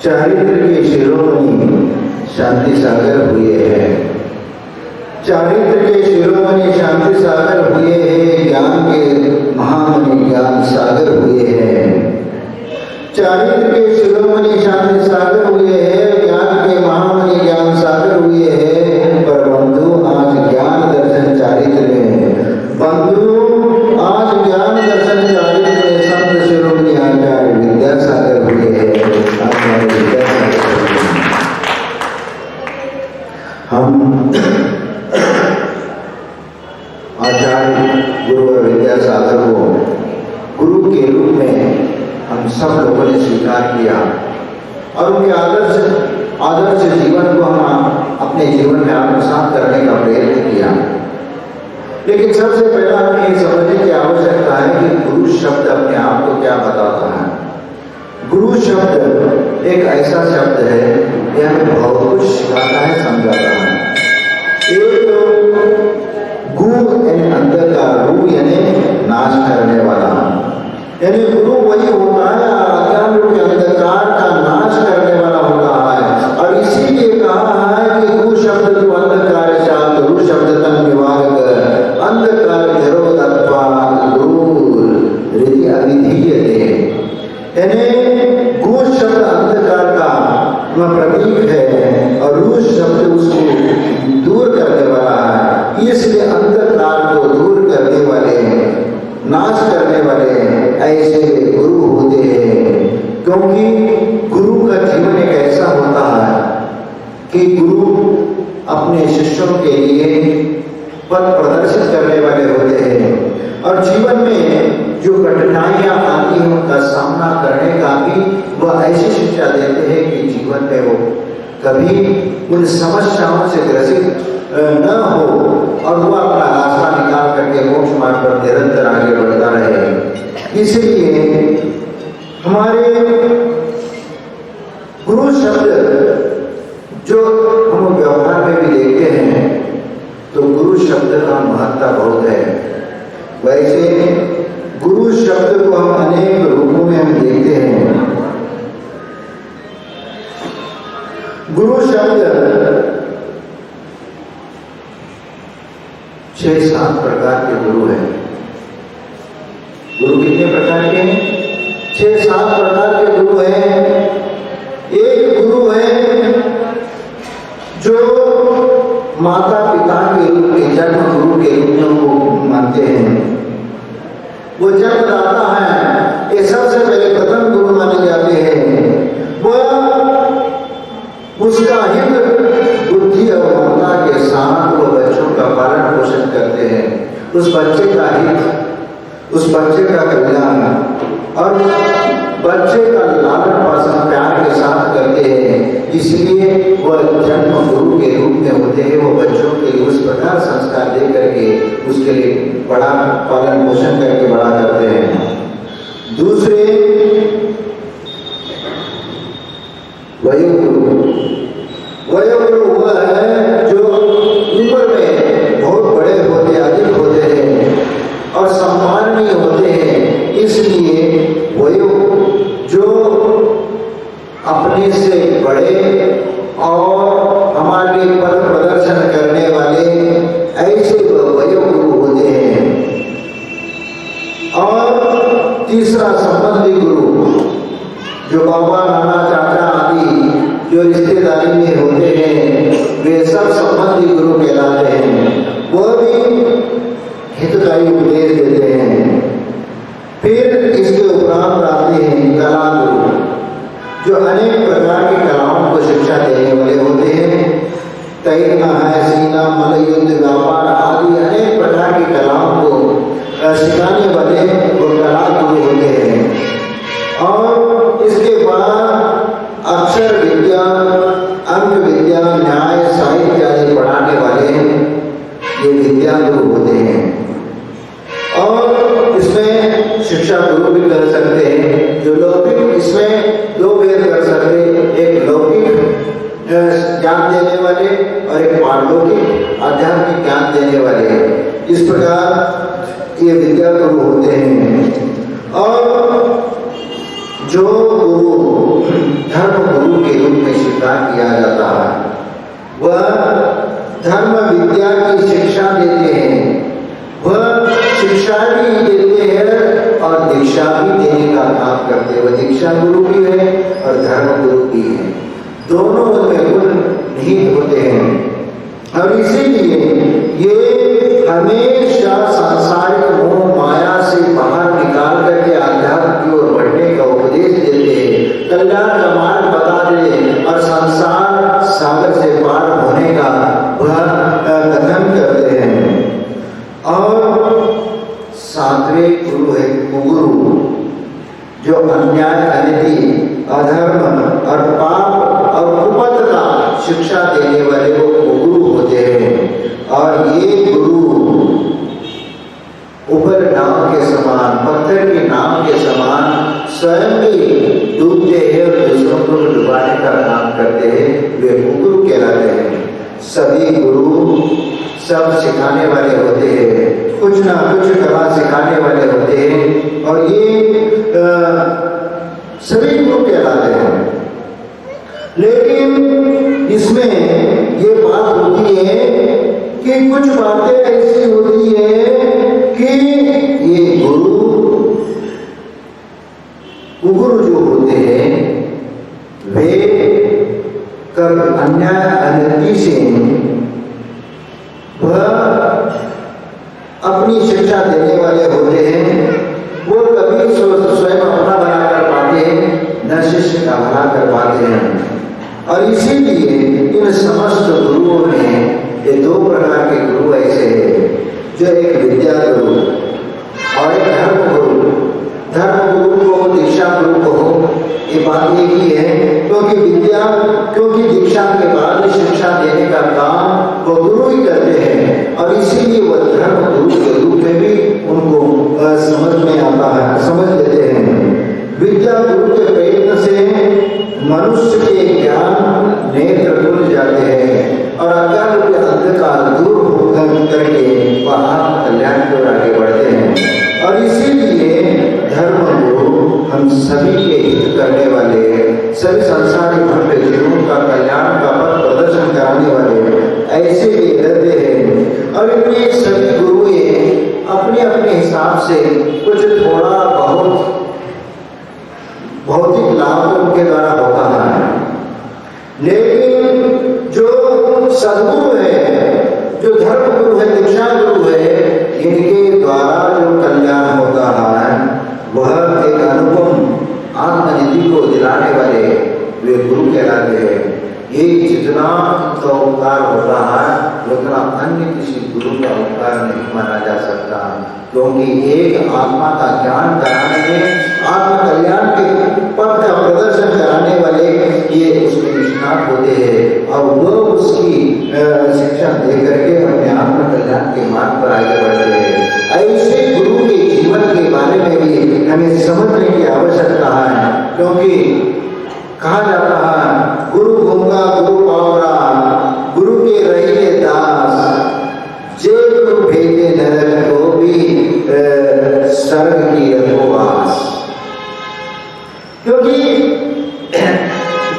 चारित्र के शिरोमणि शांति सागर हुए हैं। चारित्र के शिरोमणि शांति सागर हुए हैं, ज्ञान के महामणि ज्ञान सागर हुए हैं। चारित्र के शिरोमणि शांति सागर हुए हैं, ज्ञान के महामणि ज्ञान सागर हुए हैं। पर बंधु आज ज्ञान दर्शन चारित्र में, बंधु आज ज्ञान दर्शन चारित्र में संत शिरोमणि आचार्य विद्यासागर हुए हैं। आचार्य विद्यासागर हम आचार्य गुरु और विद्यासागर को गुरु के रूप में हम सब लोगों ने स्वीकार किया और उनके आदर्श जीवन को हम अपने जीवन में आत्मसात करने का प्रयत्न किया। लेकिन सबसे पहला हमें ये समझने की आवश्यकता है कि गुरु शब्द अपने आप को क्या बताता है। गुरु शब्द एक ऐसा शब्द है कि हमें बहुत कुछ सिखाता है, समझाता है। एक गु यानी अंदर का, रू यानी नाश करने वाला, यानी गुरु वही होता है अज्ञान रूप के अंधकार का नाश करने वाला होता है। और इसीलिए कहा है कि गु शब्द जो अंधकार शांत, रू शब्द तन निवारक, अंधकार निरोधत्वा गुरुर हृदय अविधीयते, यानी गु शब्द अंधकार का प्रतीक है और रू शब्द उसको दूर करने वाला है। इसलिए अंधकार को दूर करने वाले, नाश करने वाले ऐसे गुरु होते हैं। क्योंकि गुरु का जीवन एक ऐसा होता है कि गुरु अपने शिष्यों के लिए पथ प्रदर्शित करने वाले होते हैं और जीवन में जो कठिनाइयां आती हैं उनका सामना करने का भी वह ऐसी शिक्षा देते हैं कि जीवन में वो कभी उन समस्याओं से ग्रसित न हो और वो अपना रास्ता निकाल करके मोक्ष मार्ग पर निरंतर आगे बढ़ता रहे। इसलिए हमारे गुरु शब्द जो हम व्यवहार में भी देखते हैं तो गुरु शब्द का महत्व बहुत है। वैसे गुरु शब्द को हम अनेक रूपों में हम देखते हैं। गुरु शब्द 6-7 प्रकार के गुरु हैं। गुरु कितने प्रकार के हैं? 6-7 प्रकार के गुरु हैं। एक गुरु है जो माता पिता के रूप में, जन्म गुरु के रूप में वो मानते हैं। वो जन्मदाता है, ये सबसे पहले प्रथम गुरु माने जाते हैं। वह उसका हित बुद्धि और ममता के साथ वो बच्चों का पालन पोषण करते हैं। उस बच्चे का हित, उस बच्चे का कल्याण और बच्चे का लालन पालन प्यार के साथ करते हैं। इसलिए वह जन्म गुरु के रूप में होते हैं। वो बच्चों के लिए उस प्रकार संस्कार दे करके उसके लिए बड़ा पालन पोषण करके बड़ा करते हैं। दूसरे वयोगुरु, वयोगुरु वह है जो उम्र में बहुत बड़े होते, अधिक होते हैं और सम्माननीय होते हैं। इसलिए वयो जो अपने से बड़े और हमारे लिए पथ प्रदर्शन करने वाले ऐसे वयोगुरु होते हैं। और तीसरा संबंधी गुरु जो बाबा, नाना, चाचा आदि जो रिश्तेदारी में होते हैं वे सब संबंधी गुरु कहलाते हैं। वह भी हितकारी उपदेश देते हैं। फिर इसके उपरांत आते हैं कला गुरु जो अनेक प्रकार की कलाओं को शिक्षा देने वाले होते हैं। तैरना है, सीना, मल्लयुद्ध, व्यापार आदि अनेक प्रकार की कलाओं को सिखाने वाले वो कला गुरु होते हैं। और इसके बाद अक्षर विद्या, अंक विद्या, न्याय, साहित्य आदि पढ़ाने वाले ये विद्या गुरु होते हैं। और इसमें शिक्षा गुरु भी कर सकते हैं जो लौकिक, इसमें 2 भेद कर सकते हैं, एक लौकिक ज्ञान देने वाले और एक पारलौकिक आध्यात्मिक ज्ञान देने वाले। इस प्रकार ये विद्या गुरु होते हैं। और जो गुरु धर्म गुरु के रूप में स्वीकार किया जाता है, वह धर्म विद्या की शिक्षा देते हैं, वह शिक्षा भी देते हैं और दीक्षा भी देने का काम करते हैं। वह दीक्षा गुरु भी है और धर्म गुरु भी है, दोनों उनमें गुण निहित होते हैं। और इसीलिए ये हमेशा सांसारिक मोह माया से बाहर निकाल करके आध्यात्म की ओर बढ़ने का उपदेश देते हैं, कल्याण का मार्ग बता दे और संसार सागर से पार होने का वह कथन करते हैं। और सातवें गुरु है कुगुरु, जो अन्याय अनिति अधर्म और पाप और कुपथ का शिक्षा देने वाले वो गुरु होते हैं। और ये गुरु ऊपर नाव के समान, पत्थर के नाव के समान स्वयं भी डूबते हैं और दूसरों को डुबाने का काम करते हैं, वे गुरु कहलाते हैं। सभी गुरु सब सिखाने वाले होते हैं, कुछ ना कुछ कला सिखाने वाले होते हैं और ये सभी गुरु कहलाते हैं। लेकिन इसमें ये बात होती है कि कुछ बातें ऐसी होती है कि ये गुरु जो होते हैं वे कब अन्याय अनिति से वह अपनी शिक्षा देने वाले होते हैं, वो कभी स्वयं अपना बना कर पाते हैं, न शिष्य का भला कर पाते हैं। और इसीलिए इन समस्त गुरुओं में ये दो प्रकार के गुरु ऐसे हैं, जो एक विद्या गुरु और एक धर्म गुरु। धर्म गुरु को दीक्षा गुरु को ये बात एक ही है, क्योंकि दीक्षा के बाद शिक्षा देने का काम वो गुरु ही करते हैं और इसीलिए वह धर्म गुरु के रूप में भी उनको समझ में आता है, समझ लेते हैं। विद्या गुरु के प्रयत्न से मनुष्य के ज्ञान नेत्र खुल जाते हैं और अज्ञान के अंधकार दूर करके वह आत्म कल्याण की ओर आगे बढ़ते हैं। और इसीलिए धर्म गुरु हम सभी के हित करने वाले, सभी संसारिक भव्य जीवों का कल्याण का पथ प्रदर्शन कराने वाले ऐसे भी रहते हैं। और इनमें सभी गुरु अपने अपने हिसाब से कुछ थोड़ा बहुत भौतिक लाभ तो उनके द्वारा होता है, लेकिन जो सद्गुरु है, जो धर्म गुरु है, दीक्षा गुरु है, इनके द्वारा जो कल्याण होता है वह एक अनुपम आत्मनिधि को दिलाने वाले वे गुरु कहलाते हैं। ये जितना तो उपकार होता है उतना अन्य किसी गुरु का उपकार नहीं माना जा सकता, क्योंकि एक आत्मा का ज्ञान कराने में, आत्म कल्याण के पथ का प्रदर्शन कराने वाले ये उसके निष्णात होते हैं और वो उसकी शिक्षा दे करके अपने आत्म कल्याण के मार्ग पर आगे बढ़ते हैं। ऐसे गुरु के जीवन के बारे में भी हमें समझने की आवश्यकता है, क्योंकि कहा जाता है गुरु गूंगा गुरु पावरा, गुरु के रहिए दास, जे गुरु भेजे नरक को भी स्वर्ग की रखोवास। क्योंकि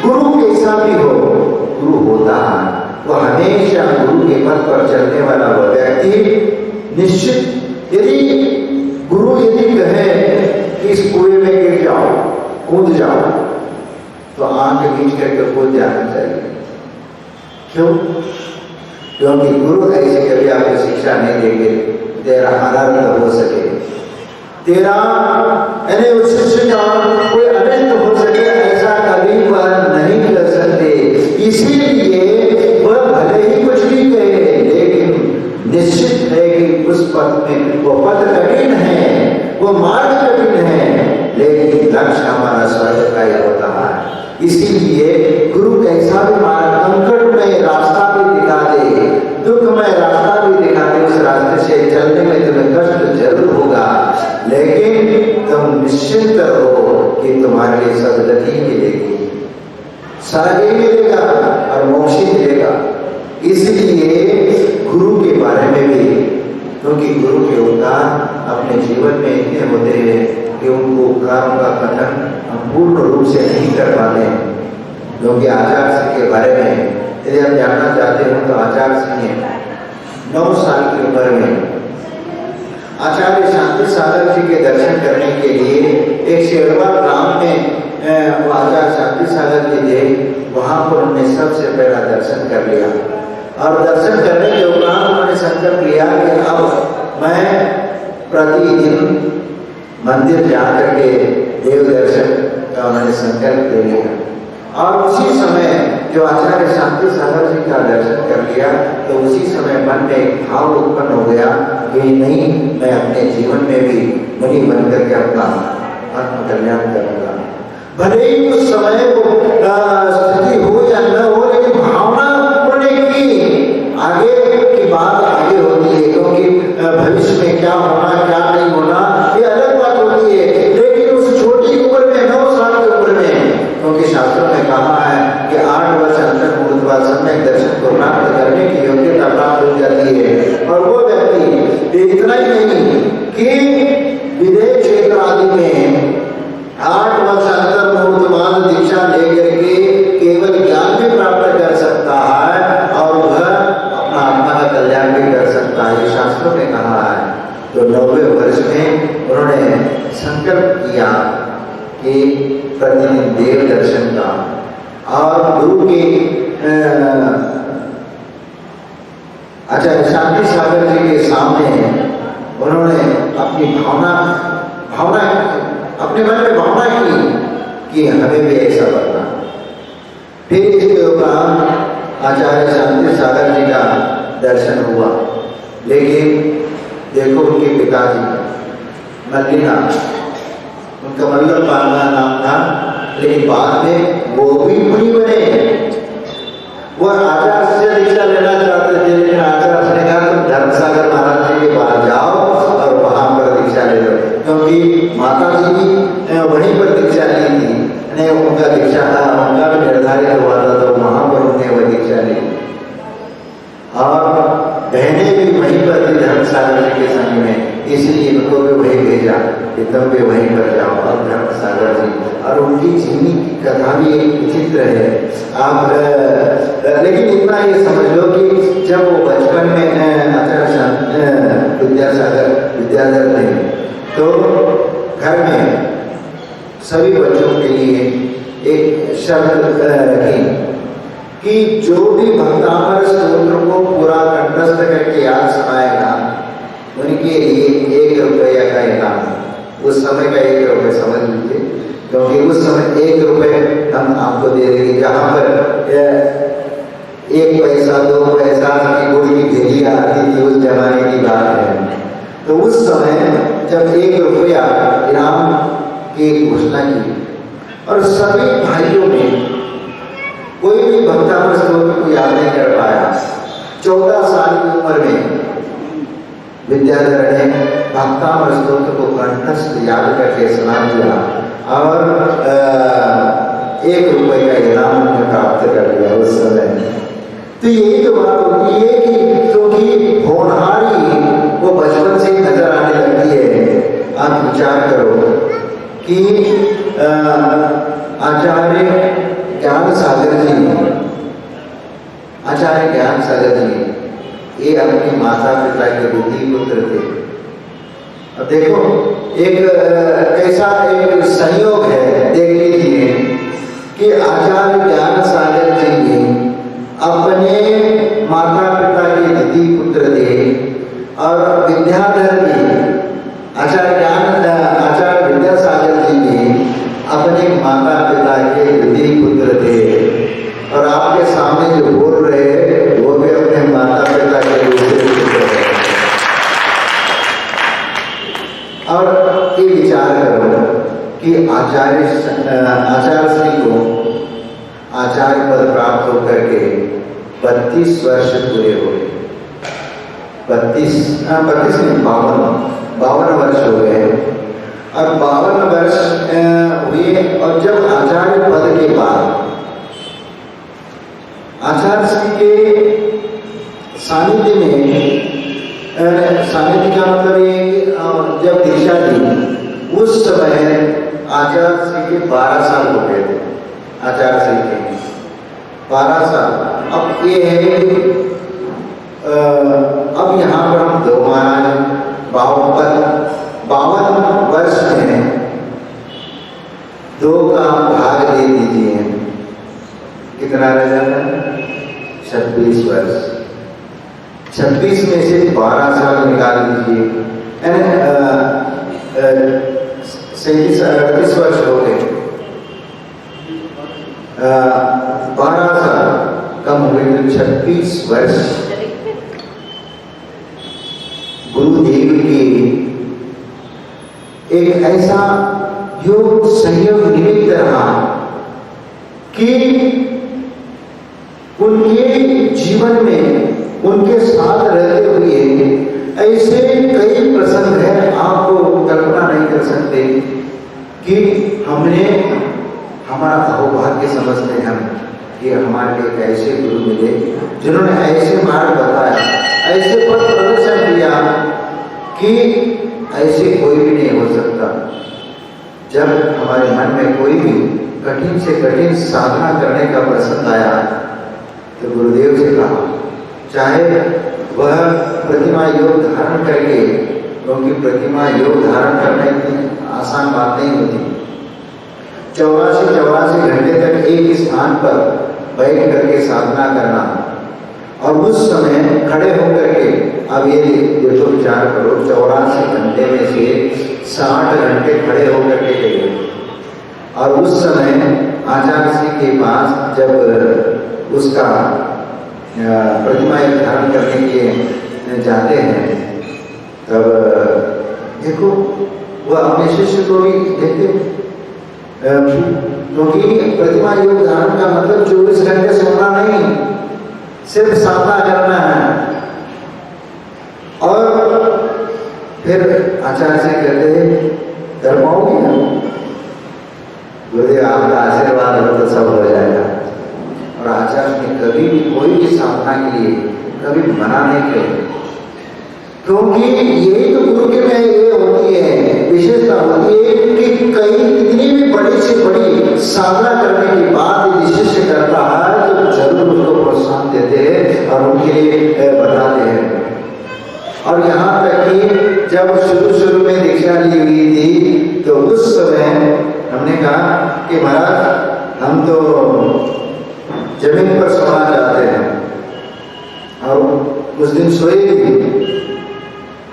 गुरु कैसा भी हो, गुरु होता है वो हमेशा गुरु के पथ पर चलने वाला वह व्यक्ति निश्चित, यदि गुरु यदि कहे कि इस कुएं में गिर जाओ, कूद जाओ, तो आंख बीच करके कूद जाना चाहिए। क्यों? क्योंकि गुरु ऐसे कभी आपको शिक्षा नहीं देंगे तेरा अनर्थ हो सके, तेरा यानी उस शिष्य का कोई अनर्थ हो सके, ऐसा कभी वह नहीं कर सकते। इसीलिए वह भले ही कुछ भी कहे, लेकिन निश्चित है कि उस पथ में वो पथ कठिन है, वो मार्ग कठिन है, लेकिन लक्ष्य हमारा स्वर्ग का ही होता है। इसीलिए गुरु कैसा भी मार्ग, संकटमय रास्ता भी दिखा दे, दुखमय रास्ता भी दिखा दे, उस रास्ते से चलने में तुम्हें कष्ट जरूर होगा, लेकिन तुम निश्चिंत रहो कि तुम्हारे लिए सदगति मिलेगी, स्वर्ग मिलेगा और मोक्ष मिलेगा। इसलिए गुरु के बारे में भी, क्योंकि गुरु के उपकार अपने जीवन में इतने होते हैं, कि उनको उपकारों का खंडन हम पूर्ण रूप से नहीं कर पाते हैं, क्योंकि आचार्य सिंह के बारे में यदि आप जानना चाहते हो तो आचार्य सिंह ने 9 साल की उम्र में आचार्य शांति सागर जी के दर्शन करने के लिए एक शेरवा ग्राम में वो आचार्य शांति सागर जी थे, वहां पर उन्होंने सबसे पहला दर्शन कर लिया। और दर्शन करने के उपरांत उन्होंने संकल्प लिया कि अब मैं प्रतिदिन मंदिर जाकर के देव दर्शन का उन्होंने संकल्प ले लिया। और उसी समय जो आचार्य शांति सागर जी का दर्शन कर लिया तो उसी समय मन में एक भाव उत्पन्न हो गया कि नहीं, मैं अपने जीवन में भी मुनि बन करके अपना आत्म कल्याण करूंगा। भले ही उस समय वो स्थिति हो या न हो, लेकिन भावना उन्होंने की। आगे की बात आगे होती है, क्योंकि भविष्य में क्या होना क्या नहीं होना ये अलग बात होती है, लेकिन उस छोटी उम्र में 9 साल की उम्र में, क्योंकि शास्त्रों में कहा है कि 8 वर्ष अंतर मूर्तवा सम्यक दर्शन को प्राप्त करने की योग्यता प्राप्त हो जाती है। और वो व्यक्ति इतना ही नहीं कि विदेश क्षेत्र आदि में 8 वर्ष अंतर मूर्तवान दीक्षा लेकर के केवल ज्ञान भी प्राप्त कर सकता है और वह अपना आत्मा का कल्याण भी कर सकता है, ये शास्त्रों में कहा है। तो 90 वर्ष में उन्होंने संकल्प किया कि प्रतिदिन देव दर्शन का, और गुरु के आचार्य शांति सागर जी के सामने उन्होंने अपनी भावना अपने मन में भावना की कि हमें भी ऐसा बनना। फिर इसके उपरांत आचार्य शांति सागर जी का दर्शन हुआ, लेकिन देखो उनके पिताजी मल्लीनाथ, उनका मल्लभ पालना नाम था, लेकिन बाद में वो भी मुनि बने। वो आचार्य से दीक्षा लेना चाहते थे, लेकिन आचार्य ने कहा तुम धर्मसागर महाराज जी के पास जाओ और वहां पर दीक्षा ले लो, क्योंकि माता जी भी वहीं पर दीक्षा ली थी, उनका दीक्षा उनका भी निर्धारित हुआ था, तो वहां पर उन्हें वह दीक्षा ली। और बहनें भी वहीं पर थी धर्मसागर जी के संग में, इसलिए इनको भी वहीं भेजा कि तुम भी वहीं पर जाओ। और धर्मसागर जी और उनकी जीवनी की कथा भी एक विचित्र है। आप लेकिन इतना ये समझ लो कि जब वो बचपन में आचार्य विद्याधर थे तो घर में सभी बच्चों के लिए एक शर्त की कि जो भी भक्तामर स्तोत्र को पूरा कंठस्थ करके याद सुनाएगा उनके लिए 1 रुपया का इनाम। उस समय का 1 रुपये समझ लीजिए, क्योंकि उस समय 1 रुपये हम आपको दे देंगे, जहाँ पर 1 पैसा 2 पैसा की गुड़ की ढेलियाँ आती थी, उस जमाने की बात है। तो उस समय जब 1 रुपया इनाम की घोषणा की और सभी भाइयों में कोई भी भक्तामर स्तोत्र को याद नहीं कर पाया। 14 साल की उम्र में विद्याधर ने भक्तामर स्तोत्र को कंठस्थ याद करके सुना दिया और 1 रुपये का इनाम उन्हें प्राप्त कर लिया उस समय। तो यही तो बात होती है कि क्योंकि होनहारी वो बचपन से ही नजर आने लगती है। आप विचार करो कि आचार्य ज्ञान सागर जी ये अपनी माता पिता के बुद्धि पुत्र थे। अब देखो एक कैसा एक संयोग है, देख लीजिए कि आचार्य ज्ञान सागर जी अपने माता पिता के बुद्धि पुत्र थे और विद्याधर भी आचार्य विद्यासागर जी भी अपने माता पिता के बुद्धि पुत्र थे। और आपके सामने जो बोल रहे हैं वो भी अपने माता पिता के बुद्धि पुत्र थे। और ये विचार करो कि आचार्य श्री को आचार्य पद प्राप्त होकर के 32 वर्ष पूरे हो गए। 52 वर्ष हो गए और 52 वर्ष हुए। और जब आचार्य पद के बाद आचार्य श्री के सानिध्य में, सानिध्य का मतलब ये जब दीक्षा दी उस समय आचार्य श्री के 12 साल हो गए थे। आचार्य श्री के 12 साल। अब ये है अब यहाँ पर हम 2 महाराज 52 वर्ष में 2 का भाग दे दीजिए, कितना रह जाता है? 26 वर्ष। 26 में से 12 साल निकाल दीजिए, 37-38 वर्ष हो गए। 12 साल कम हो गए, 26 वर्ष गुरुदेव की एक ऐसा योग संयोग निमित्त रहा कि उनके जीवन में उनके साथ रहते हुए ऐसे कई प्रसंग हैं, आपको कल्पना नहीं कर सकते कि हमने हमारा सौभाग्य समझते हैं हम कि हमारे लिए एक ऐसे गुरु मिले जिन्होंने ऐसे मार्ग बताया, ऐसे पथ प्रदर्शन किया कि ऐसे कोई भी नहीं हो सकता। जब हमारे मन में कोई भी कठिन से कठिन साधना करने का प्रसंग आया तो गुरुदेव से कहा, चाहे वह प्रतिमा योग धारण करके, क्योंकि प्रतिमा योग धारण करने की आसान बात नहीं होती, 84 घंटे तक एक ही स्थान पर बैठ करके साधना करना, और उस समय खड़े होकर के, अब ये देखो विचार करो, 84 घंटे में से 60 घंटे खड़े होकर के गए, और उस समय आचार्य श्री के पास जब उसका प्रतिमा धारण करने के लिए जाते हैं, तब देखो वह अपने शिष्य को भी देखते, क्योंकि प्रतिमा योग धारण का मतलब 24 घंटे सोना नहीं, सिर्फ साधना करना है। और फिर आचार्य से कहते हैं, कर पाओगे ना? गुरुदेव आपका आशीर्वाद हो तो सब हो जाएगा। और आचार्य ने कभी भी कोई भी साधना के लिए कभी मना नहीं किया, क्योंकि यही तो गुरु के में ये होती है, विशेषता होती है कि कई कितनी भी बड़ी से बड़ी साधना करने के बाद यदि शिष्य करता है तो जरूर उसको प्रोत्साहन देते हैं और उनके लिए बताते हैं। और यहाँ तक कि जब शुरू में दीक्षा ली हुई थी तो उस समय हमने कहा कि महाराज हम तो जमीन पर सोना चाहते हैं, और उस दिन सोए भी।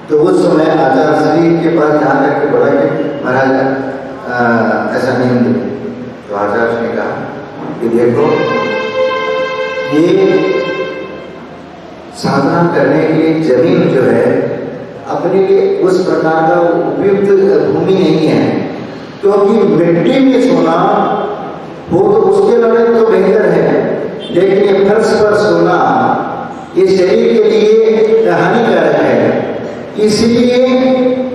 तो उस समय आचार्य श्री के पास जहाँ तक के बोला कि महाराज ऐसा नहीं है। तो आचार्य ने कहा कि देखो, ये साधना करने के लिए जमीन जो है अपने लिए उस प्रकार का उपयुक्त भूमि नहीं है, क्योंकि मिट्टी में सोना हो तो उसके लिए तो बेहतर है, लेकिन ये फर्श पर सोना ये शरीर के लिए हानिकारक है, इसलिए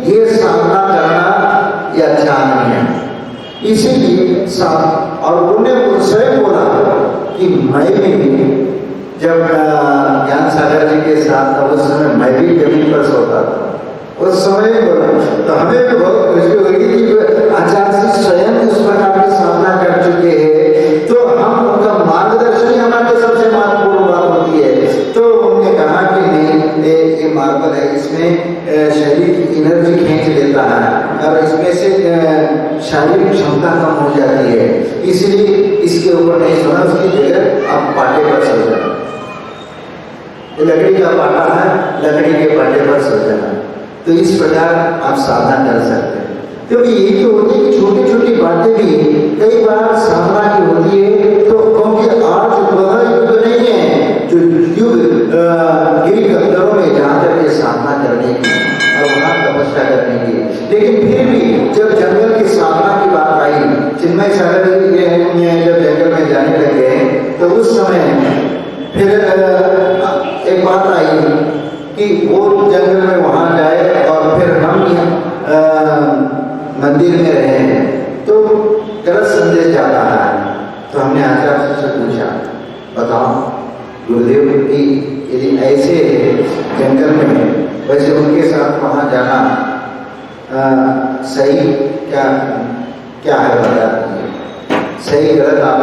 ये साधना करना ये अच्छा नहीं है। इसीलिए और उन्होंने स्वयं बोला कि मैं भी जब ज्ञान सागर जी के साथ था उस समय मैं भी जमीन पर सोता था, उस समय बोला। तो हमें भी बहुत खुशी हो गई कि आचार्य जी स्वयं उस प्रकार की साधना कर चुके हैं, तो हम उनका मार्गदर्शन ही हमारे सबसे महत्वपूर्ण बात होती है। तो उन्होंने कहा कि नहीं, ये मार्बल है, इसमें शरीर की एनर्जी खींच लेता है और इसमें से शारीरिक क्षमता कम हो जाती है, इसलिए इसके ऊपर नहीं सोना, उसकी जगह आप पाटे पर सो जाना। लकड़ी का पाटा है, लकड़ी के पाटे पर सो जाना। तो इस प्रकार आप साधना कर सकते हैं। क्योंकि यही तो होती है कि छोटी छोटी बातें भी कई बार साधना की होती है। तो क्योंकि आज वह युग नहीं है जो युग गिरी कदरों में जहाँ तक ये साधना करने की और वहाँ तपस्या करने की, लेकिन फिर भी जब जंगल की साधना की बात आई, चिन्मय सागर जब जंगल में जाने लगे तो उस समय फिर एक बात आई कि वो जंगल में वहाँ जाए और फिर हम मंदिर में रहे हैं, तो गलत संदेश जाता है। तो हमने आचार्य से पूछा, बताओ गुरुदेव की यदि ऐसे जंगल में, वैसे उनके साथ वहाँ जाना सही क्या क्या है बता दीजिए, सही गलत आप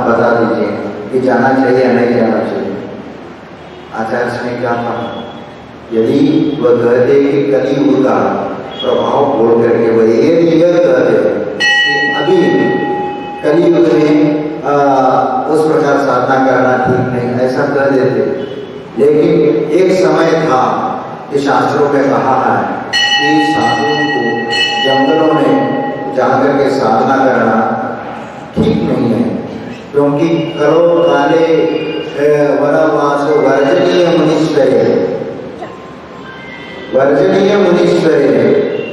बता दीजिए कि जाना चाहिए या नहीं जाना चाहिए। आचार्य ने क्या कहा, यदि वह कहते कि कलियुग का प्रभाव बोल करके वह यह कहते कि अभी कलियुग में उस प्रकार साधना करना ठीक नहीं, ऐसा कह देते। लेकिन एक समय था कि शास्त्रों में कहा है कि साधुओं को जंगलों में जाकर के साधना करना ठीक नहीं है, क्योंकि करो काले वनवासो वर्जनीय मुनीश्वरे, वर्जनीय मुनीश्वरे,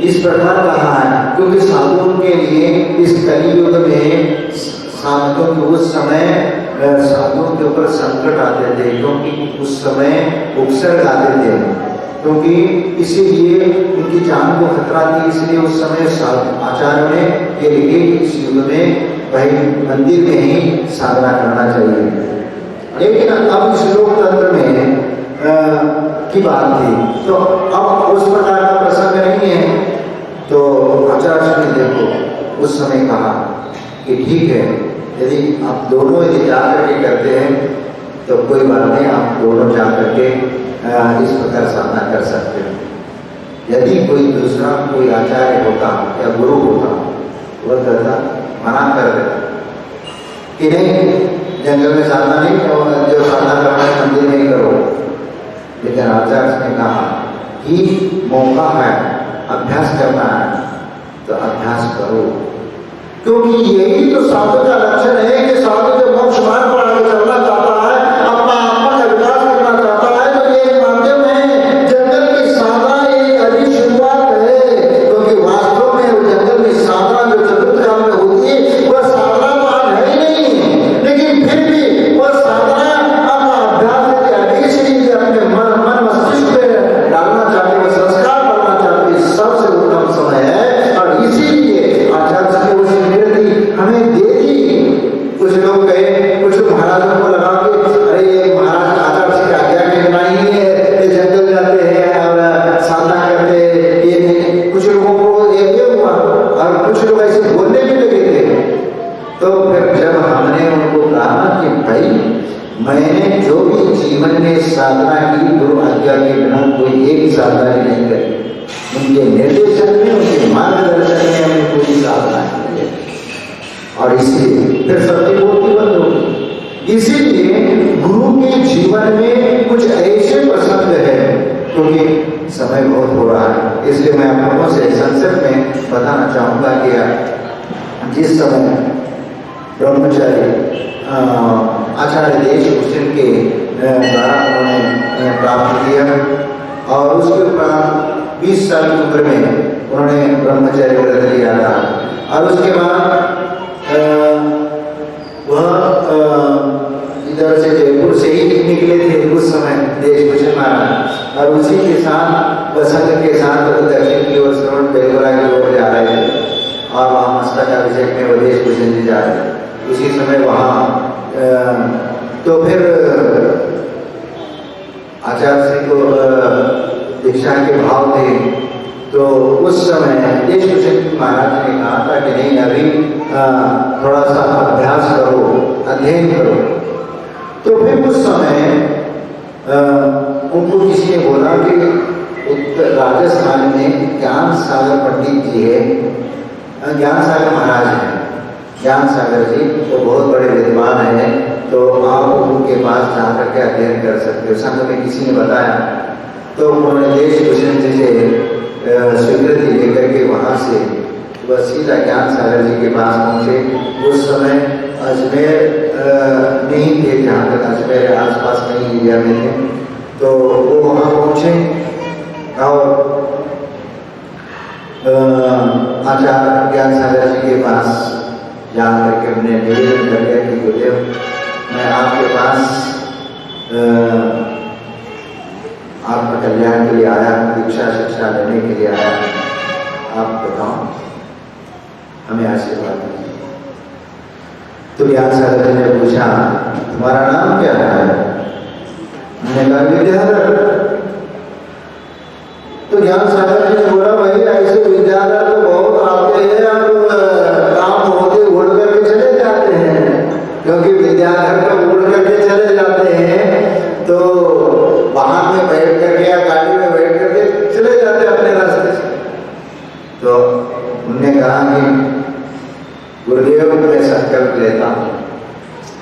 इस प्रकार कहा है। क्योंकि साधुओं के लिए इस कलियुग में साधुओं के उस समय साधुओं के ऊपर संकट आते थे, क्योंकि उस समय उपसर्ग आते थे, क्योंकि इसीलिए उनकी जान को खतरा थी। इसलिए उस समय आचार्य ने ये लिखे कि इस युग में भाई मंदिर में ही साधना करना चाहिए। लेकिन अब इस लोकतंत्र में की बात थी, तो अब उस प्रकार का प्रसंग नहीं है। तो आचार्य ने देखो उस समय कहा कि ठीक है, यदि आप दोनों यदि जा करके करते हैं तो कोई बात नहीं, आप दोनों जा करके इस प्रकार साधना कर सकते हैं। यदि कोई दूसरा कोई आचार्य होता या गुरु होता, वह कहता मना कर देता कि नहीं, जंगल में साधना नहीं, जो साधना करना है मंदिर में ही करो। लेकिन आचार्य ने कहा कि मौका है, अभ्यास करना है तो अभ्यास करो, क्योंकि यही तो साधु का लक्षण है कि साधु जब मोक्ष मार्ग पर आगे चलना चाहता है, अपना आत्मा का विकास करना चाहता है, तो ये माध्यम है। जंगल की साधना ये अभी शुरुआत है, क्योंकि वास्तव में जंगल की साधना जो चतुर्थ काल में होती है वह साधना तो आज है ही नहीं, लेकिन फिर भी वह साधना अपना अभ्यास के अभी से ही अपने मन मस्तिष्क में डालना चाहते, वह संस्कार करना चाहते, सबसे उत्तम समय है। और इसीलिए आचार्य ने उस हमें दे दी। कुछ लोग गए, कुछ महाराजों को लगा के अरे ये महाराज आचार्य की आज्ञा के बिना ही ये जंगल जाते हैं और साधना करते हैं, ये नहीं। कुछ लोगों को ये हुआ और कुछ लोग ऐसे बोलने भी लगे थे। तो फिर जब हमने उनको कहा कि भाई मैंने जो भी जीवन में साधना की गुरु आज्ञा के बिना कोई एक साधना नहीं करी, उनके निर्देशन में उनके मार्गदर्शन में हमने कोई साधना की है। और इसलिए फिर सबकी मूर्ति बंद होगी। इसीलिए गुरु के जीवन में कुछ ऐसे प्रसंग है, क्योंकि समय बहुत हो रहा है, इसलिए मैं आप लोगों से संक्षेप में बताना चाहूंगा कि जिस समय ब्रह्मचारी आचार्य देशभूषण के द्वारा उन्होंने प्राप्त किया और उसके उपरांत 20 साल की उम्र में उन्होंने ब्रह्मचर्य व्रत लिया था। और उसके बाद वह इधर से जयपुर से ही निकले थे उस समय देशभूषण महाराज, और उसी के साथ बसंत के साथ दक्षिण की ओर श्रवण बेलगोला की ओर जा रहे थे और वहाँ मस्तकाभिषेक में वो देशभूषण जी जा रहे थे। उसी समय वहाँ तो फिर आचार्य जी को दीक्षा के भाव थे, तो उस समय देशभूषण महाराज ने कहा था कि नहीं अभी थोड़ा सा अभ्यास करो, अध्ययन करो। तो फिर उस समय उनको किसी ने बोला कि उत्तर राजस्थान में ज्ञान सागर पंडित जी है, ज्ञान सागर महाराज हैं, ज्ञान सागर जी तो बहुत बड़े विद्वान हैं, तो आप उनके पास जा करके अध्ययन कर सकते हो। संघ में किसी ने बताया, तो उन्होंने देशभूषण जी से स्वीकृति लेकर के वहाँ से वह सीधा ज्ञान सागर जी के पास पहुँचे। उस समय अजमेर नहीं थे, जहाँ तक अजमेर आसपास नहीं इंडिया में थे, तो वो वहाँ पहुँचे और आचार्य ज्ञान सागर जी के पास जा करके हमने निवेदन कर दिया कि गुरुदेव मैं आपके पास आपका कल्याण के लिए आया हूँ, दीक्षा शिक्षा लेने के लिए आया हूँ, आप बताओ हमें आशीर्वाद दीजिए। तो ज्ञान सागर ने पूछा तुम्हारा नाम क्या है? मैंने कहा विद्याधर। तो ज्ञान सागर ने बोला भाई ऐसे विद्याधर तो बहुत संकल्प लेता हूँ,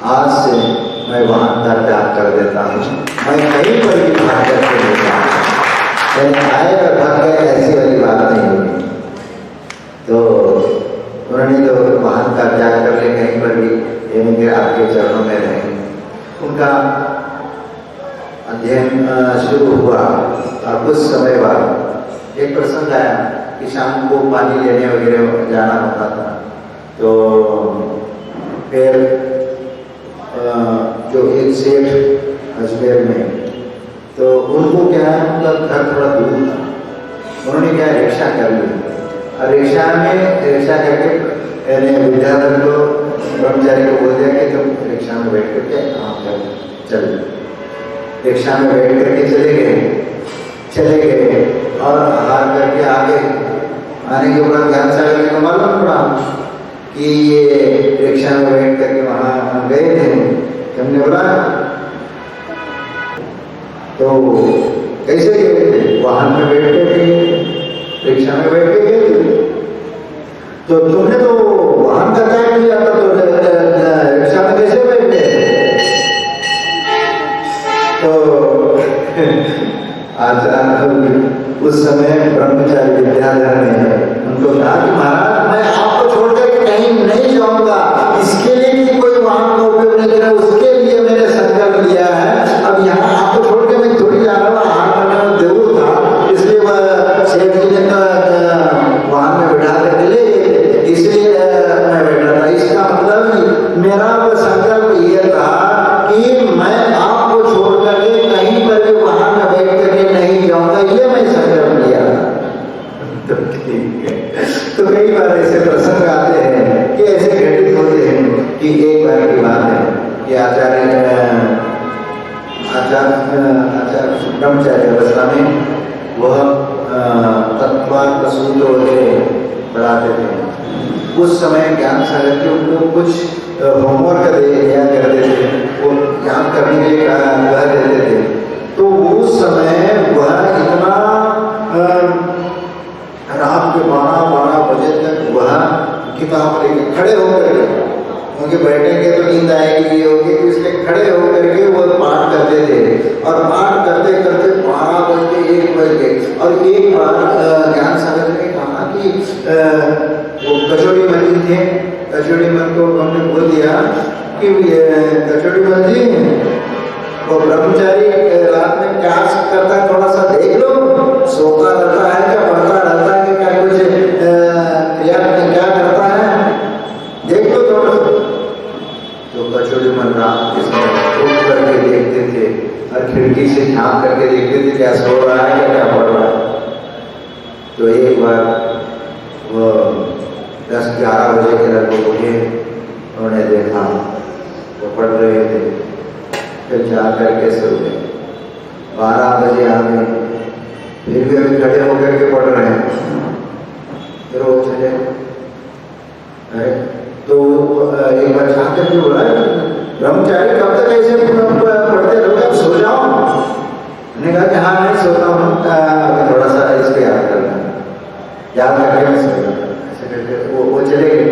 आज से मैं वाहन का त्याग कर देता हूँ, मैं कहीं पर भी भाग करके देता हूँ, मैं आएगा भाग गए ऐसी वाली बात नहीं होगी। तो उन्होंने तो वाहन का त्याग कर लिया, कहीं पर भी यानी कि आपके चरणों में रहेंगे। उनका अध्ययन शुरू हुआ और कुछ समय बाद एक प्रसंग आया कि शाम को पानी लेने वगैरह जाना होता था। तो फिर जो एक सेठ अजमेर में, तो उनको क्या है, उनका घर थोड़ा दूर था, उन्होंने क्या रिक्शा कर ली और रिक्शा करके विद्याधर को ब्रह्मचारी को बोल दिया कि तुम रिक्शा में बैठ करके चल। रिक्शा में बैठ करके चले गए और हार करके आगे आने के बाद ध्यान सागर को मालूम पड़ा कि ये रिक्शा में बैठ करके वहाँ गए थे। हमने बोला तो कैसे गए थे? वाहन में बैठ के, रिक्शा में बैठ के गए थे। तो तुमने तो वाहन का त्याग किया था, तो रिक्शा में कैसे बैठ गए? तो आज उस समय ब्रह्मचारी विद्याधर ने उनको कहा कि महाराज मैं आपको छोड़कर कहीं नहीं जाऊंगा, इसके लिए कि कोई वाहन का उपयोग नहीं करा, उसके लिए मैंने संकल्प लिया है। अब यहाँ आपको छोड़कर मैं थोड़ी जा रहा हूँ, हाथ में देवर था, इसलिए वह सेठ जी ने वाहन में बिठा कर ले, इसलिए मैं बैठा था। इसका मतलब मेरा वो संकल्प ये था कि मैं आपको छोड़ करके कहीं पर भी वाहन में बैठ करके नहीं जाऊंगा, ये मैं संकल्प लिया। तो ठीक है, तो कई बार ऐसे प्रसंग आते हैं कि ऐसे घटित होते हैं कि एक बार की बात है कि आचार्य ब्रह्मचारी अवस्था में वह तत्व सूत्र वगैरह पढ़ाते थे। उस समय ज्ञान सागर के उनको कुछ होमवर्क दिया करते थे, वो याद करने के लिए कह देते थे। तो उस समय वह इतना रात के 12 बजे तक वह किताब लेके खड़े होकर, क्योंकि बैठेंगे तो नींद आएगी, ये होगी, तो इसलिए खड़े होकर के वो पाठ करते थे। और पाठ करते करते 12 बज के 1 बज गए। और एक बार ज्ञान सागर ने कहा कि वो कचौड़ी मन जी थे, कचौड़ी मन को हमने बोल दिया कि कचौड़ी मन जी, वो ब्रह्मचारी रात में क्या करता है, थोड़ा सा देख लो, सोता रहता है क्या, पढ़ता रहता है क्या, कुछ क्रिया में क्या करता है, देख लो थोड़ा। तो कचौड़ी मन रात उठ करके देखते थे और खिड़की से झाँक करके देखते थे क्या सो रहा है या क्या पढ़ रहा है। तो एक बार वो 10-11 बजे के लगभग उठे, उन्होंने देखा वो पढ़ रहे थे, फिर जा करके सो गए। 12 बजे आ गए, फिर भी अभी खड़े होकर के पढ़ रहे हैं, फिर वो चले। अरे तो एक बार जा करके बोला ब्रह्मचारी कब तक ऐसे पढ़ते रहोगे, अब सो जाओ। मैंने कहा कि हाँ मैं सोता हूँ, थोड़ा सा इसको याद करना, याद करके मैं सो जाऊँ। ऐसे करके वो चले गए।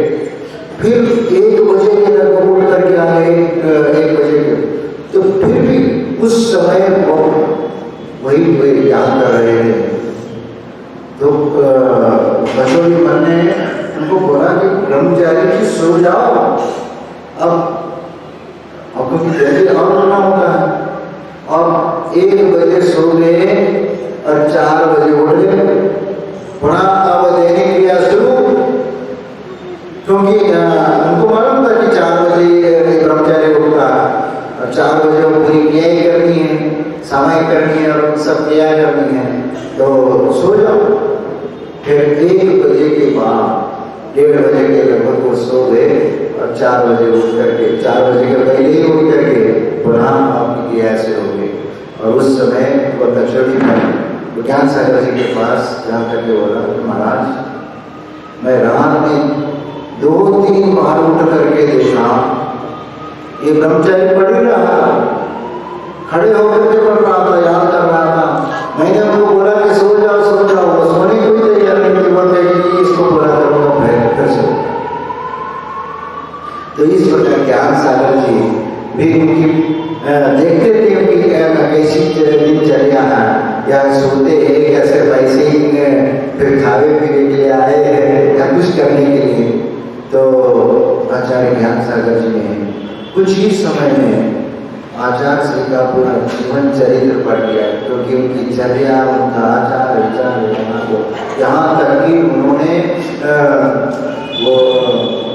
फिर 1 बजे के लगभग उठ करके आए, 1 बजे के, तो फिर भी उस समय वो वही याद कर रहे थे। तो कचौड़ी मन ने उनको बोला कि ब्रह्मचारी जी सो जाओ, अब क्योंकि जल्दी और होना होता है। अब 1 बजे सो गए और 4 बजे उठ गए, पुनः अब दैनिक क्रिया शुरू, क्योंकि उनको मालूम था कि 4 बजे ब्रह्मचारी उठता और 4 बजे वो पूरी क्रिया करनी है, समय करनी है और सब क्रिया करनी है, तो सो जाओ। फिर 1 बजे के बाद 1:30 बजे के लगभग वो सो गए और 4 बजे उठ करके, 4 बजे के पहले ही उठ करके पुनः आपकी क्रिया से हो गई। और उस समय वो कचौड़ी में ज्ञान सागर जी के पास जा करके बोला, महाराज मैं रात में 2-3 बार उठ करके देखा, ये ब्रह्मचारी पढ़ ही रहा था, खड़े होकर के पढ़ रहा था, याद कर रहा था। मैंने उनको बोला कि सो जाओ, वो सोने को ही तैयार नहीं थी, वो कहेगी इसको पूरा करूँगा, फिर सो। तो इस ज्ञान सागर जी ने कुछ ही समय में आचार्य श्री का पूरा जीवन चरित्र पढ़ लिया, क्योंकि उनकी चर्या, उनका आचार विचार, यहाँ तक कि उन्होंने वो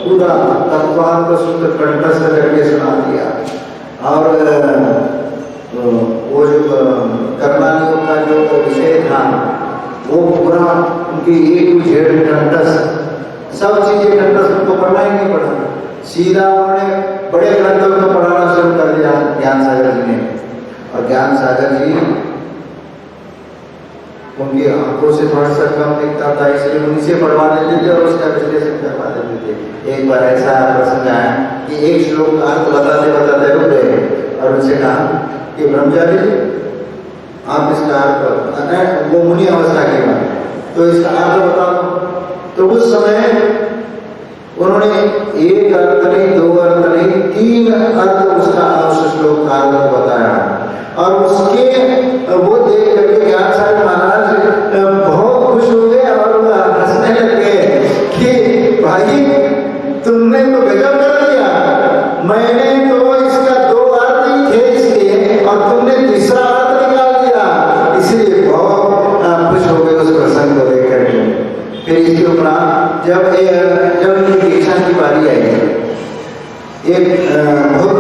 पूरा तत्वार्थ सूत्र कंठस्थ करके सुना दिया। और वो जो कर्मानियों का जो विषय था वो पूरा उनकी A to Z कंठस्थ, सब चीजें कंठस्थ, उनको पढ़ना ही नहीं पड़ा, सीधा उन्होंने बड़े ग्रंथों को पढ़ाना शुरू कर दिया ज्ञान सागर जी ने। और ज्ञान सागर जी उनकी आंखों से थोड़ा सा कम दिखता था, इसलिए उन्हीं से पढ़वा देते थे और उसका विश्लेषण करवा देते थे। एक बार ऐसा प्रसंग आया कि एक श्लोक का अर्थ बताते बताते रुक गए और उनसे कहा कि ब्रह्मचारी आप इसका अर्थ, वो मुनि अवस्था की बात, तो इसका अर्थ बता दो। तो उस समय उन्होंने एक अर्थ नहीं, दो अर्थ नहीं, 3 अर्थ उसका उस श्लोक का अर्थ बताया। और उसके वो देख करके ज्ञान सागर महाराज बहुत खुश हो गए और हंसने लग गए कि भाई तुमने तो गजब कर दिया, मैंने तो इसका 2 अर्थ ही थे इसलिए, और तुमने तीसरा अर्थ निकाल दिया, इसलिए बहुत खुश हो गए उस प्रसंग को देख करके। फिर इसके उपरांत जब उनकी दीक्षा की बारी आई, एक बहुत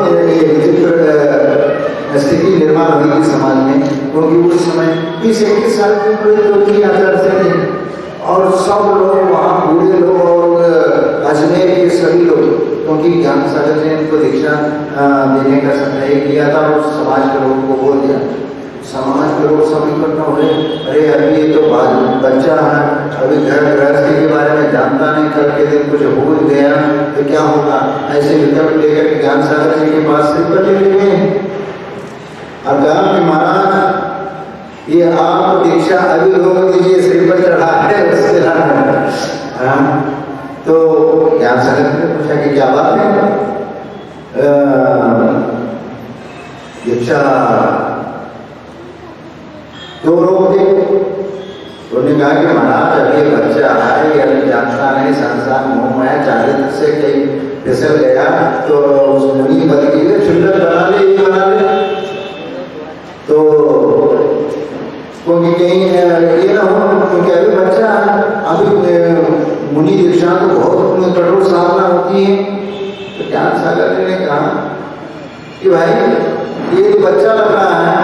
स्थिति निर्माण हुई थी समाज में, क्योंकि उस समय 20-21 साल की उम्र तो थी आचार्य से नहीं, और सब लोग वहाँ बूढ़े लोग और अजमेर के सभी लोग, क्योंकि ज्ञान सागर ने उनको दीक्षा देने का संदेह किया था और समाज के लोगों को बोल दिया। समाज के लोग सब इकट्ठा हुए, अरे अभी ये तो बच्चा है, अभी घर गृहस्थी के बारे में जानता नहीं, कल के दिन कुछ भूल गया तो क्या होगा, ऐसे विकल्प लेकर ज्ञान सागर जी के पास सिर पर ले गए और कहा कि महाराज ये आप दीक्षा अभी लोग दीजिए, सिर पर चढ़ा है उससे तो ज्ञान सागर ने पूछा कि क्या बात है, दीक्षा तो रोक दे। उन्होंने कहा कि महाराज अभी बच्चा है, ये अभी जानता नहीं, संसार मोह माया चारित्र से कहीं फिसल गया तो उस मुनि बदली में चुल्लट बना ले, ये बना ले, तो क्योंकि कहीं ये ना हो, क्योंकि अभी बच्चा अभी मुनि दीक्षा तो बहुत कठोर साधना होती है। तो ज्ञान सागर ने कहा कि भाई ये बच्चा लग रहा है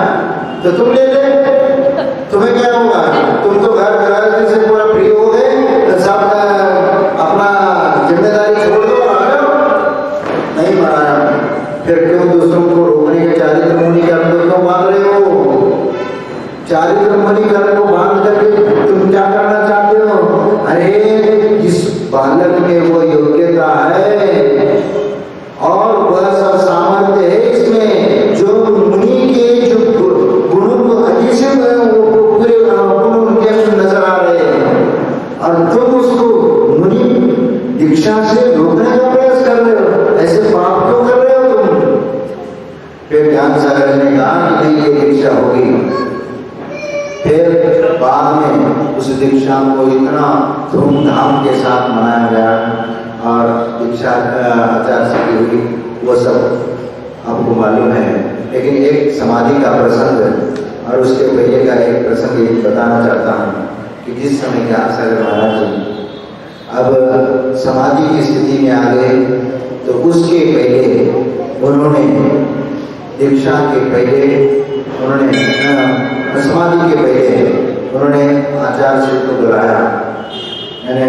तो तुम ले ले, तुम्हें क्या होगा, तुम तो घर गृहस्थी से पूरा फ्री हो गए, सब अपना जिम्मेदारी छोड़ दो और आ जाओ। नहीं महाराज, फिर क्यों दूसरों को रोकने के चारित्र मुनि कर्म को क्यों बांध रहे हो, चारित्र मुनि कर्म को बांध करके तुम क्या करना चाहते हो? अरे जिस बालक में वो योग्यता है और वह सब सामर्थ्य है इसमें, जो मुनि के जो गुणों को अतिशय पूरे गुण उनके नजर आ रहे हैं, और तुम उसको मुनि दीक्षा से रोकने का प्रयास कर रहे हो, ऐसे पाप क्यों कर रहे हो तुम? फिर ज्ञान सागर ने कहा कि नहीं ये दीक्षा होगी। फिर बाद में उस दीक्षा को इतना धूमधाम के साथ मनाया गया और दीक्षा आचार्य से हुई, वो सब आपको मालूम है। लेकिन एक समाधि का प्रसंग और उसके पहले का एक प्रसंग ये बताना चाहता हूँ कि जिस समय ज्ञान सागर महाराज जी अब समाधि की स्थिति में आ गए, तो उसके पहले उन्होंने दीक्षा के पहले उन्होंने समाधि के पहले उन्होंने आचार्य से को बुलाया, मैंने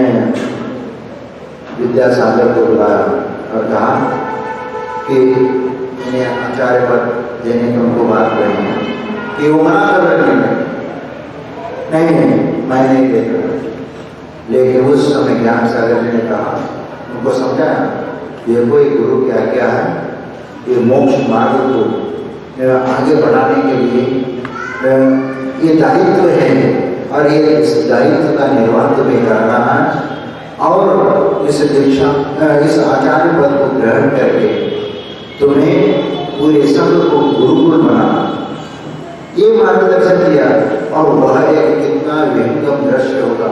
विद्यासागर को बुलाया और कहा कि उन्हें आचार्य पद देने की उनको बात करनी है कि वो मना कर रहे हैं, नहीं मैं नहीं दे रहा। लेकिन उस समय ज्ञान सागर जी ने कहा, उनको समझाया ये कोई गुरु की आज्ञा है, ये मोक्ष मार्ग को आगे बढ़ाने के लिए ये दायित्व है और ये इस दायित्व का निर्वाह तुम्हें करना है और इस दीक्षा इस आचार्य पद को ग्रहण करके तुम्हें पूरे संघ को गुरुकुल बनाना, ये मार्गदर्शन दिया। और वह एक कितना विहंगम दृश्य होगा,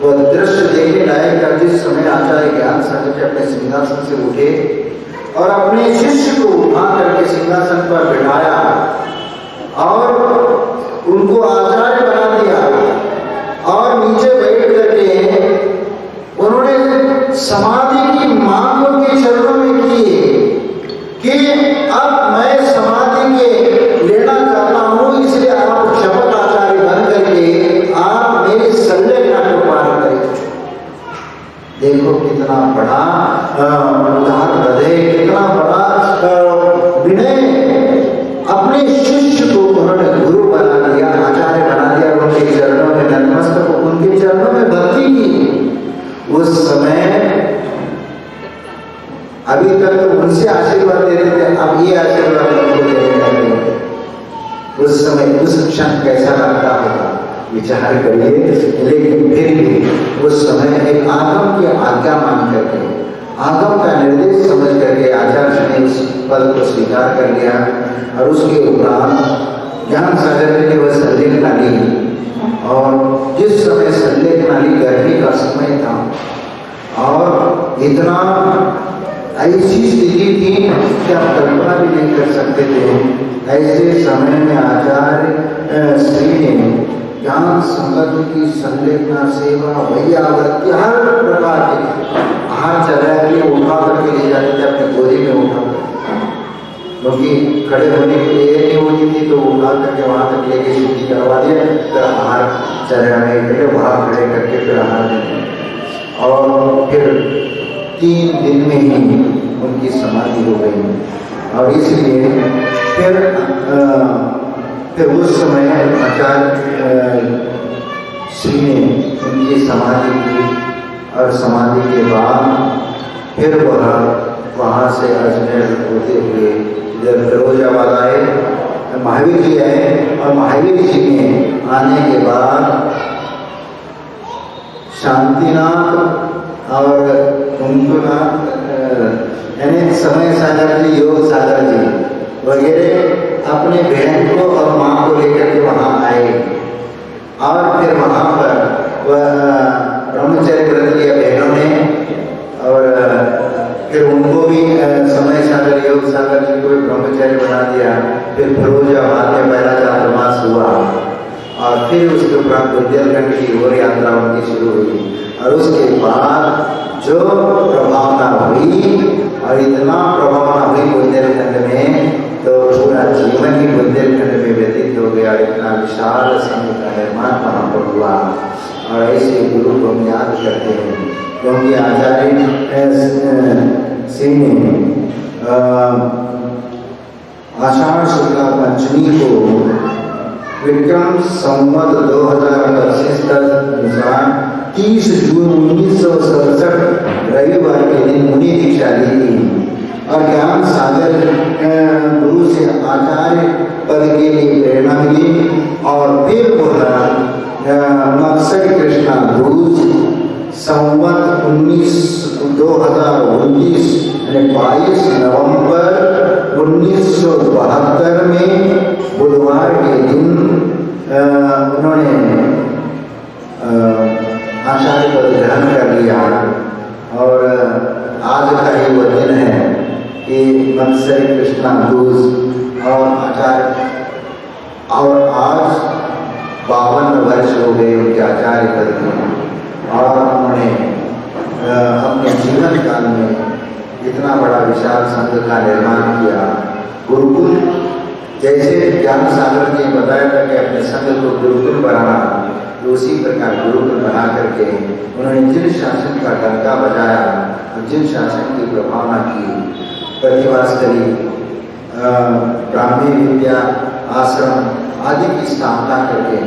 वह दृश्य देखने लायक। जिस समय आचार्य ज्ञान सागर अपने सिंहासन से उठे और अपने शिष्य को उठा करके सिंहासन पर बिठाया और उनको आचार्य बना दिया और नीचे बैठ करके उन्होंने समाधि की मांग उनके चरणों में की कि अब मैं समाधि के लेना चाहता हूं, इसलिए आप शपथ आचार्य बन करके आप मेरे संलेखना को पालन करें। देखो कितना बड़ा उदार हृदय, कितना बड़ा विनय, अपने शिष्य को उन्होंने गुरु बना दिया, आचार्य बना दिया, उनके चरणों में नतमस्तक, उनके चरणों में भक्ति की। उस समय अभी तक तो उनसे आशीर्वाद देते थे, अब ये आशीर्वाद उनको देने लगे। उस समय उस क्षण कैसा लगता होगा विचार करिए। लेकिन फिर भी उस समय एक आगम की आज्ञा मान करके, आगम का निर्देश समझ करके आचार्य ने उस पद को स्वीकार कर लिया और उसके उपरांत ज्ञान सागर ने वह संलेखना ली। और जिस समय संलेखना ली गर्मी का समय था और इतना ऐसी स्थिति थी कि आप कल्पना भी नहीं कर सकते थे। ऐसे समय में आचार्य श्री ने ज्ञान संगत की संलेखना, सेवा, वैयावृत्ति, हर प्रकार की आहार चर्या के लिए उठा करके ले जाते थे, अपनी गोदी में उठा, क्योंकि खड़े होने के लिए नहीं होती थी तो उठा करके वहां तक लेके शुद्धि करवा दिया, फिर आहार चर्या में इकट्ठे वहां खड़े करके फिर आहार देते। और फिर 3 दिन में ही उनकी समाधि हो गई। और इसलिए फिर उस समय आचार्य श्री ने उनकी समाधि की और समाधि के बाद फिर वह वहाँ से अजमेर होते हुए जब फिरोजाबाद आए, महावीर जी आए और महावीर जी ने आने के बाद शांतिनाथ और कुंकुनाथ यानी समय सागर जी, योग सागर जी वगैरह अपने बहन को और माँ को लेकर के वहाँ आए और फिर वहाँ पर वह ब्रह्मचर्य व्रत किया बहनों ने। और फिर उनको भी समय सागर, योग सागर जी को भी ब्रह्मचर्य बना दिया। फिर फिरोजाबाद में पहला चातुर्मास हुआ और फिर उसके उपरांत बुंदेलखंड की और यात्रा उनकी शुरू हुई। और उसके बाद जो प्रभावना हुई और इतना प्रभावना हुई बुंदेलखंड में, तो पूरा जीवन ही बुंदेलखंड में व्यतीत हो गया। इतना विशाल संघ का निर्माण वहाँ पर हुआ। और ऐसे गुरु को हम याद करते हैं, क्योंकि आचार्य सिंह ने आषाढ़ शुक्ला पंचमी को विक्रम संवत 2025 अनुसार 30 जून 1967 रविवार के दिन मुनि दीक्षा ली थी और ज्ञान सागर गुरु से आचार्य पद के लिए प्रेरणा मिली। और फिर वह मत्स्य कृष्णा दूज संवत 2019 22 नवंबर 1972 में बुधवार के दिन उन्होंने आचार्य पद ग्रहण कर लिया। और आज का ही वह दिन है कि मत्स्य कृष्णा दूज और आचार्य, और आज 52 वर्ष हो गए उनके आचार्य पद के। और उन्होंने अपने जीवन काल में इतना बड़ा विशाल संघ का निर्माण किया। गुरुकुल, जैसे ज्ञान सागर ने बताया था कि अपने संघ को गुरुकुल बनाना, तो उसी प्रकार गुरुकुल बना करके उन्होंने जिन शासन का डंका बजाया और जिन शासन की प्रभावना की, प्रतिभास्थली, ब्राह्मी विद्या आश्रम आदि की स्थापना करके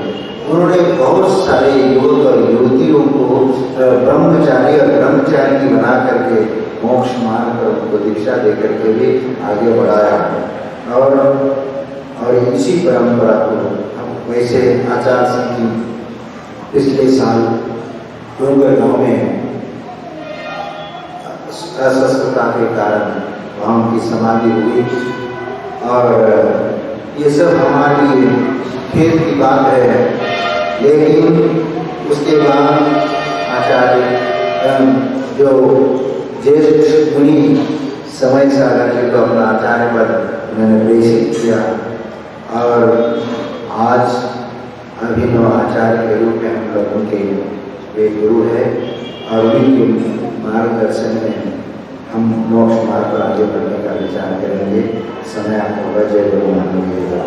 उन्होंने बहुत सारे युवक और युवतियों को ब्रह्मचारी और ब्रह्मचारी बना करके मोक्ष मार्ग पर उनको दीक्षा दे करके भी आगे बढ़ाया। और इसी परंपरा को वैसे आचार्य सिंह जी पिछले साल डूंगरगांव में अस्वस्थता के कारण वहाँ उनकी समाधि हुई। और ये सब हमारे लिए खेत की बात है। लेकिन उसके बाद आचार्य जो ज्येष्ठ मुनि समय सारा जी को अपना आचार्य पद उन्होंने प्रेषित किया और आज अभिनव आचार्य के रूप में हम लोगों के वे गुरु है और उनके मार्गदर्शन में हम मोक्ष मार्ग पर आगे बढ़ने का विचार करेंगे। समय आपको जय गुरु मान लीजिएगा।